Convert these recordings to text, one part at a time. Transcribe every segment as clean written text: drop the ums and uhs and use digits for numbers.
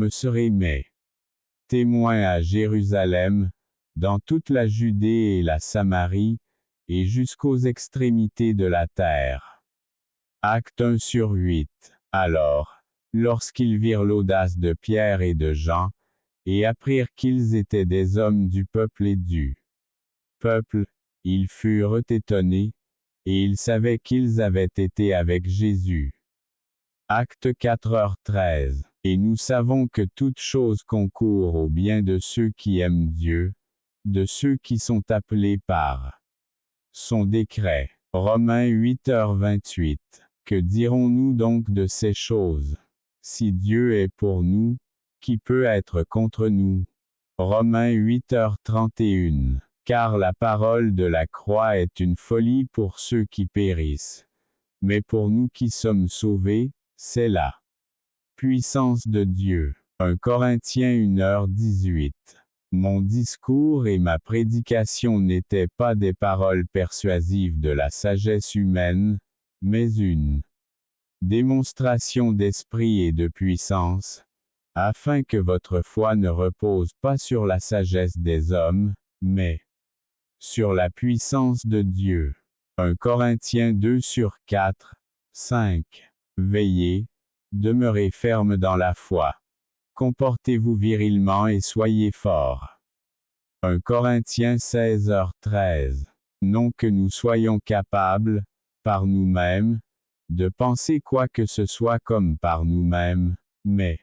me serez mes témoins à Jérusalem, dans toute la Judée et la Samarie, et jusqu'aux extrémités de la terre. Acte 1/8. Alors, lorsqu'ils virent l'audace de Pierre et de Jean, et apprirent qu'ils étaient des hommes du peuple et du peuple, ils furent étonnés, et ils savaient qu'ils avaient été avec Jésus. Acte 4h13. Et nous savons que toute chose concourt au bien de ceux qui aiment Dieu, de ceux qui sont appelés par son décret. Romains 8h28. Que dirons-nous donc de ces choses? Si Dieu est pour nous, qui peut être contre nous? Romains 8h31. Car la parole de la croix est une folie pour ceux qui périssent. Mais pour nous qui sommes sauvés, c'est la puissance de Dieu. 1 Corinthiens 1h18. Mon discours et ma prédication n'étaient pas des paroles persuasives de la sagesse humaine, mais une démonstration d'esprit et de puissance, afin que votre foi ne repose pas sur la sagesse des hommes, mais sur la puissance de Dieu. 1 Corinthiens 2/4, 5. Veillez, demeurez ferme dans la foi. Comportez-vous virilement et soyez forts. 1 Corinthiens 16h13. Non que nous soyons capables, par nous-mêmes, de penser quoi que ce soit comme par nous-mêmes, mais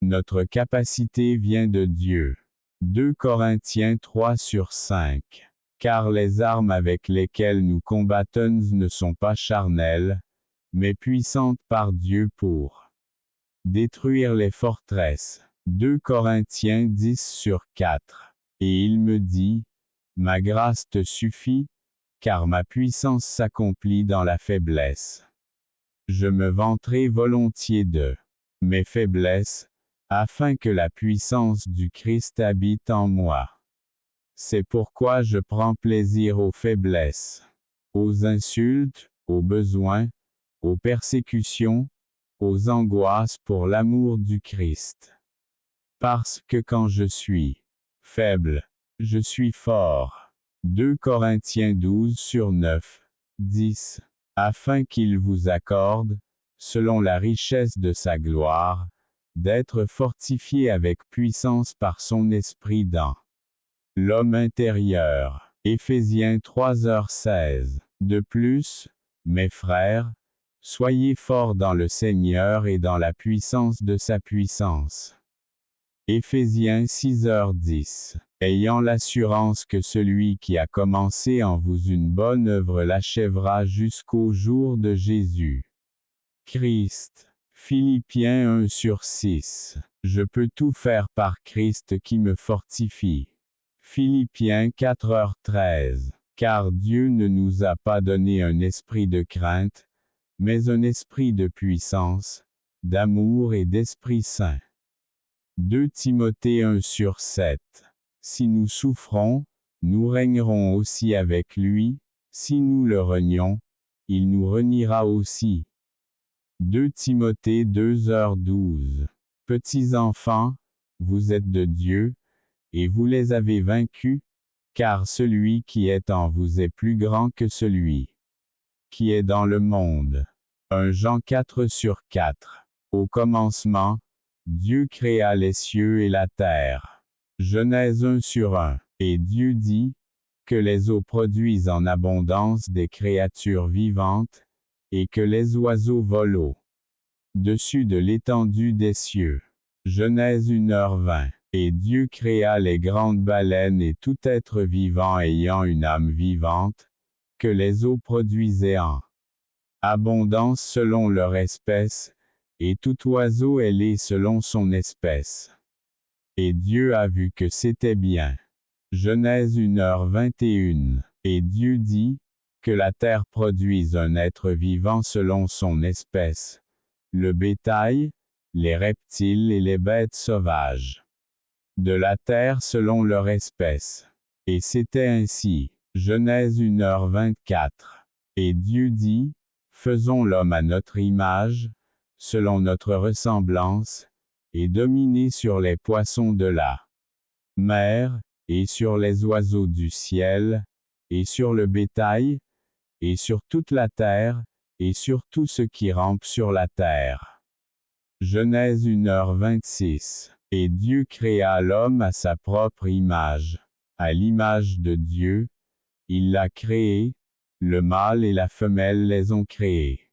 notre capacité vient de Dieu. 2 Corinthiens 3/5. Car les armes avec lesquelles nous combattons ne sont pas charnelles, mais puissantes par Dieu pour détruire les forteresses. 2 Corinthiens 10/4. Et il me dit, ma grâce te suffit, car ma puissance s'accomplit dans la faiblesse. Je me vanterai volontiers de mes faiblesses, afin que la puissance du Christ habite en moi. C'est pourquoi je prends plaisir aux faiblesses, aux insultes, aux besoins, aux persécutions, aux angoisses pour l'amour du Christ. Parce que quand je suis faible, je suis fort. 2 Corinthiens 12/9, 10. Afin qu'il vous accorde, selon la richesse de sa gloire, d'être fortifié avec puissance par son esprit dans l'homme intérieur. Éphésiens 3h16. De plus, mes frères, soyez forts dans le Seigneur et dans la puissance de sa puissance. Éphésiens 6h10. Ayant l'assurance que celui qui a commencé en vous une bonne œuvre l'achèvera jusqu'au jour de Jésus Christ. Philippiens 1/6. Je peux tout faire par Christ qui me fortifie. Philippiens 4h13. Car Dieu ne nous a pas donné un esprit de crainte, mais un esprit de puissance, d'amour et d'Esprit Saint. 2 Timothée 1/7. Si nous souffrons, nous régnerons aussi avec lui, si nous le renions, il nous reniera aussi. 2 Timothée 2h12. Petits enfants, vous êtes de Dieu, et vous les avez vaincus, car celui qui est en vous est plus grand que celui qui est dans le monde. 1 Jean 4/4. Au commencement, Dieu créa les cieux et la terre. Genèse 1/1. Et Dieu dit, que les eaux produisent en abondance des créatures vivantes, et que les oiseaux volent au-dessus de l'étendue des cieux. Genèse 1h20. Et Dieu créa les grandes baleines et tout être vivant ayant une âme vivante, que les eaux produisaient en abondance selon leur espèce, et tout oiseau ailé selon son espèce. Et Dieu a vu que c'était bien. Genèse 1h21. Et Dieu dit, que la terre produise un être vivant selon son espèce, le bétail, les reptiles et les bêtes sauvages de la terre selon leur espèce. Et c'était ainsi. Genèse 1h24. Et Dieu dit, faisons l'homme à notre image, selon notre ressemblance, et dominer sur les poissons de la mer, et sur les oiseaux du ciel, et sur le bétail, et sur toute la terre, et sur tout ce qui rampe sur la terre. Genèse 1h26. Et Dieu créa l'homme à sa propre image. À l'image de Dieu, il l'a créé, le mâle et la femelle les ont créés.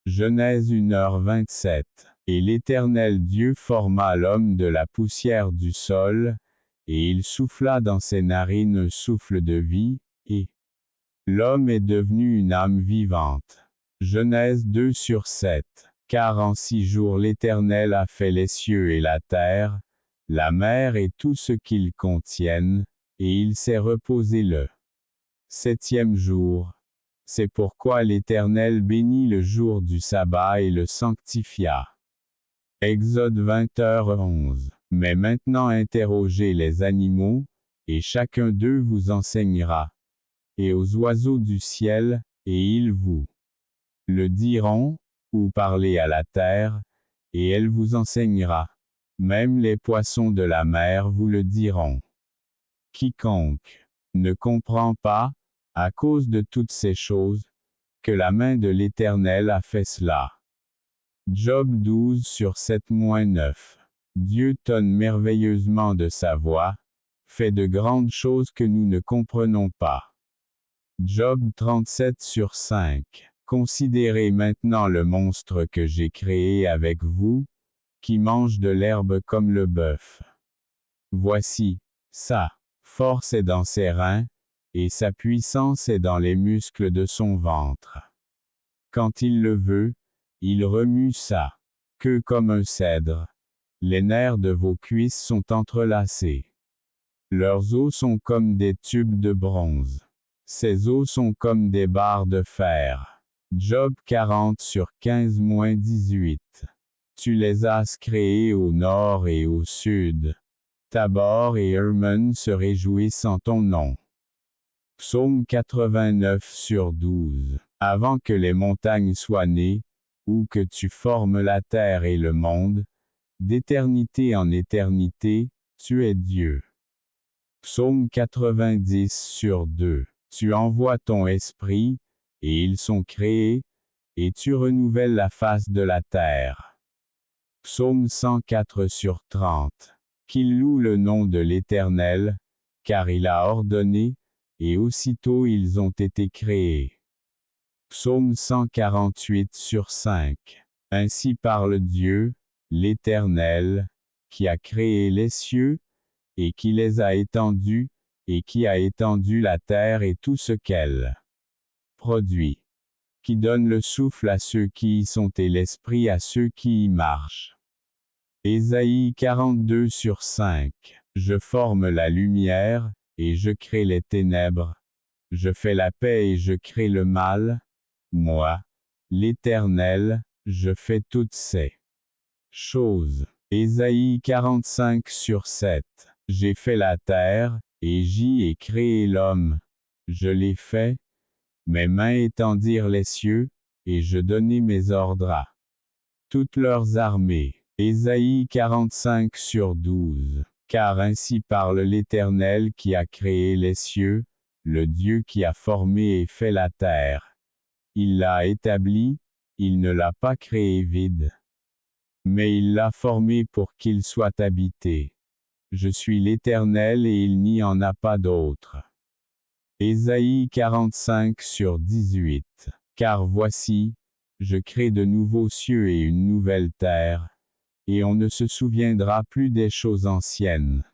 Genèse 1h27. Et l'Éternel Dieu forma l'homme de la poussière du sol, et il souffla dans ses narines un souffle de vie, et l'homme est devenu une âme vivante. Genèse 2/7. Car en 6 jours l'Éternel a fait les cieux et la terre, la mer et tout ce qu'ils contiennent, et il s'est reposé le 7e jour. C'est pourquoi l'Éternel bénit le jour du sabbat et le sanctifia. Exode 20h11. Mais maintenant interrogez les animaux, et chacun d'eux vous enseignera. Et aux oiseaux du ciel, et ils vous le diront, ou parlez à la terre, et elle vous enseignera. Même les poissons de la mer vous le diront. Quiconque ne comprend pas, à cause de toutes ces choses, que la main de l'Éternel a fait cela. Job 12/7-9. Dieu tonne merveilleusement de sa voix, fait de grandes choses que nous ne comprenons pas. Job 37/5. Considérez maintenant le monstre que j'ai créé avec vous, qui mange de l'herbe comme le bœuf. Voici, sa force est dans ses reins, et sa puissance est dans les muscles de son ventre. Quand il le veut, il remue sa queue comme un cèdre. Les nerfs de vos cuisses sont entrelacés. Leurs os sont comme des tubes de bronze. Ses os sont comme des barres de fer. Job 40/15-18. Tu les as créés au nord et au sud. Tabor et Hermon se réjouissent en ton nom. Psaume 89/12. Avant que les montagnes soient nées, ou que tu formes la terre et le monde, d'éternité en éternité, tu es Dieu. Psaume 90/2. Tu envoies ton esprit, et ils sont créés, et tu renouvelles la face de la terre. Psaume 104/30. Qu'il loue le nom de l'Éternel, car il a ordonné, et aussitôt ils ont été créés. Psaume 148/5. Ainsi parle Dieu, l'Éternel, qui a créé les cieux, et qui les a étendus, et qui a étendu la terre et tout ce qu'elle produit. Qui donne le souffle à ceux qui y sont et l'esprit à ceux qui y marchent. Ésaïe 42/5. Je forme la lumière, et je crée les ténèbres. Je fais la paix et je crée le mal. Moi, l'Éternel, je fais toutes ces choses. Ésaïe 45/7. J'ai fait la terre, et j'y ai créé l'homme. Je l'ai fait. Mes mains étendirent les cieux, et je donnai mes ordres à toutes leurs armées. Ésaïe 45/12. Car ainsi parle l'Éternel qui a créé les cieux, le Dieu qui a formé et fait la terre. Il l'a établi, il ne l'a pas créé vide. Mais il l'a formé pour qu'il soit habité. Je suis l'Éternel et il n'y en a pas d'autre. Ésaïe 45/18. Car voici, je crée de nouveaux cieux et une nouvelle terre, et on ne se souviendra plus des choses anciennes.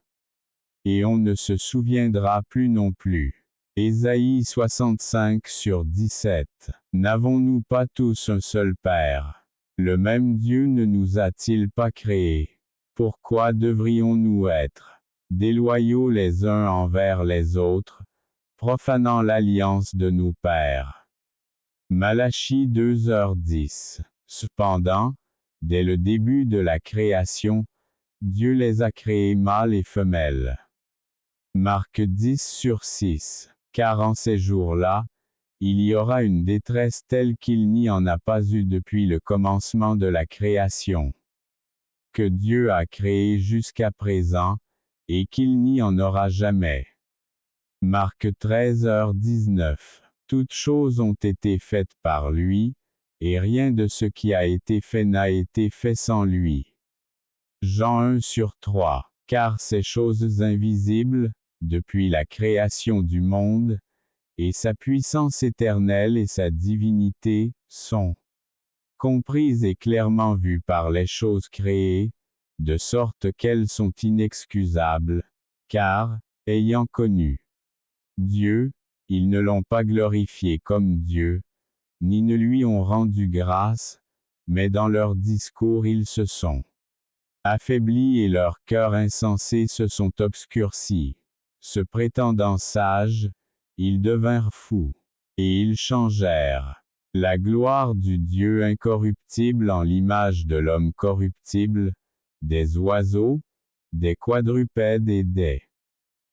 Et on ne se souviendra plus non plus. Ésaïe 65/17. N'avons-nous pas tous un seul Père? Le même Dieu ne nous a-t-il pas créés? Pourquoi devrions-nous être déloyaux les uns envers les autres, profanant l'alliance de nos pères? Malachie 2h10. Cependant, dès le début de la création, Dieu les a créés mâles et femelles. Marc 10/6. Car en ces jours-là, il y aura une détresse telle qu'il n'y en a pas eu depuis le commencement de la création. que Dieu a créées jusqu'à présent, et qu'il n'y en aura jamais. Marc 13h19. Toutes choses ont été faites par lui, et rien de ce qui a été fait n'a été fait sans lui. Jean 1/3. Car ces choses invisibles, depuis la création du monde, et sa puissance éternelle et sa divinité, sont comprises et clairement vues par les choses créées, de sorte qu'elles sont inexcusables, car, ayant connu Dieu, ils ne l'ont pas glorifié comme Dieu, ni ne lui ont rendu grâce, mais dans leur discours ils se sont affaiblis et leurs cœurs insensés se sont obscurcis. Se prétendant sages, ils devinrent fous, et ils changèrent la gloire du Dieu incorruptible en l'image de l'homme corruptible, des oiseaux, des quadrupèdes et des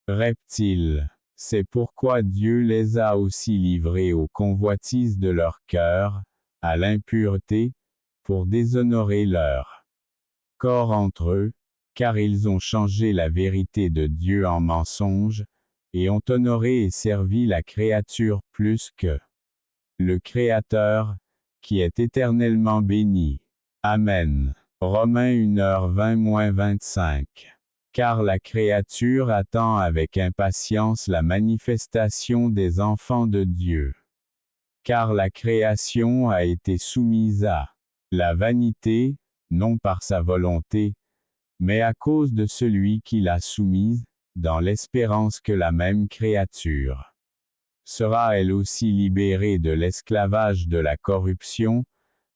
reptiles. C'est pourquoi Dieu les a aussi livrés aux convoitises de leur cœur, à l'impureté, pour déshonorer leur corps entre eux, car ils ont changé la vérité de Dieu en mensonge, et ont honoré et servi la créature plus que le Créateur, qui est éternellement béni. Amen. Romains 1h20-25. Car la créature attend avec impatience la manifestation des enfants de Dieu. Car la création a été soumise à la vanité, non par sa volonté, mais à cause de celui qui l'a soumise, dans l'espérance que la même créature sera elle aussi libérée de l'esclavage de la corruption,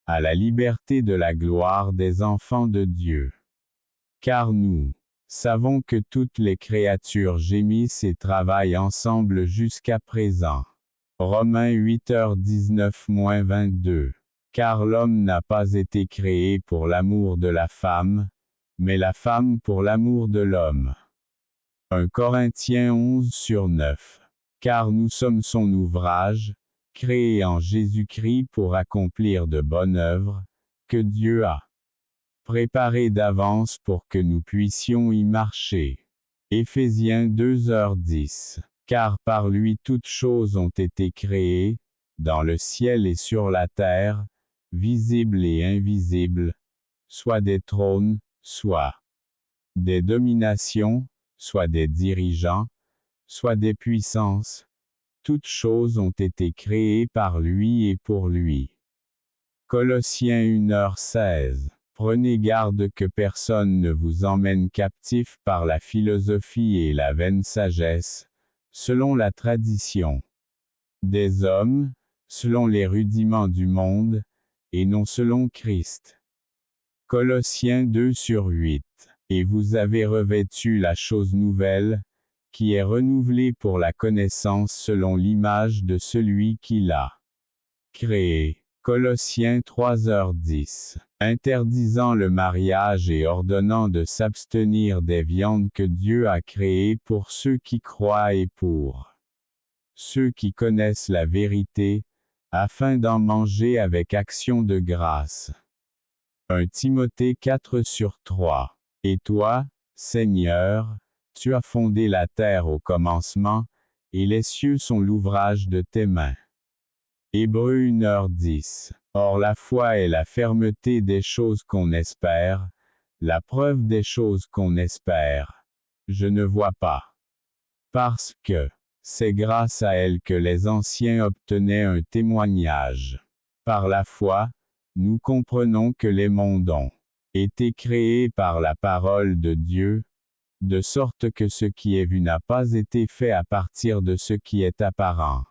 à la liberté de la gloire des enfants de Dieu. Car nous savons que toutes les créatures gémissent et travaillent ensemble jusqu'à présent. Romains 8h19-22. Car l'homme n'a pas été créé pour l'amour de la femme, mais la femme pour l'amour de l'homme. 1 Corinthiens 11/9. Car nous sommes son ouvrage, créé en Jésus-Christ pour accomplir de bonnes œuvres, que Dieu a préparées d'avance pour que nous puissions y marcher. Éphésiens 2h10. Car par lui toutes choses ont été créées, dans le ciel et sur la terre, visibles et invisibles, soit des trônes, soit des dominations, soit des dirigeants, soit des puissances. Toutes choses ont été créées par lui et pour lui. Colossiens 1h16. Prenez garde que personne ne vous emmène captif par la philosophie et la vaine sagesse, selon la tradition des hommes, selon les rudiments du monde, et non selon Christ. Colossiens 2/8. Et vous avez revêtu la chose nouvelle, qui est renouvelée pour la connaissance selon l'image de celui qui l'a créée. Colossiens 3h10. Interdisant le mariage et ordonnant de s'abstenir des viandes que Dieu a créées pour ceux qui croient et pour ceux qui connaissent la vérité, afin d'en manger avec action de grâce. 1 Timothée 4/3. Et toi, Seigneur, tu as fondé la terre au commencement, et les cieux sont l'ouvrage de tes mains. Hébreux 1h10. Or la foi est la fermeté des choses qu'on espère, la preuve des choses qu'on espère. Je ne vois pas. Parce que c'est grâce à elle que les anciens obtenaient un témoignage. Par la foi, nous comprenons que les mondes ont été créés par la parole de Dieu, de sorte que ce qui est vu n'a pas été fait à partir de ce qui est apparent.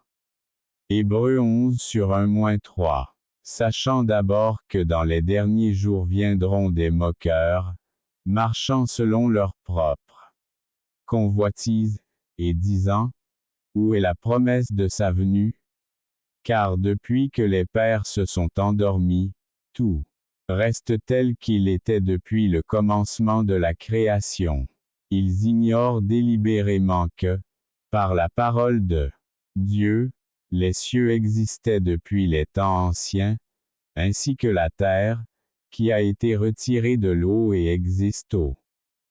Hébreux 11/1-3. Sachant d'abord que dans les derniers jours viendront des moqueurs, marchant selon leur propre convoitise, et disant, où est la promesse de sa venue? Car depuis que les pères se sont endormis, tout reste tel qu'il était depuis le commencement de la création. Ils ignorent délibérément que, par la parole de Dieu, les cieux existaient depuis les temps anciens, ainsi que la terre, qui a été retiré de l'eau et existe au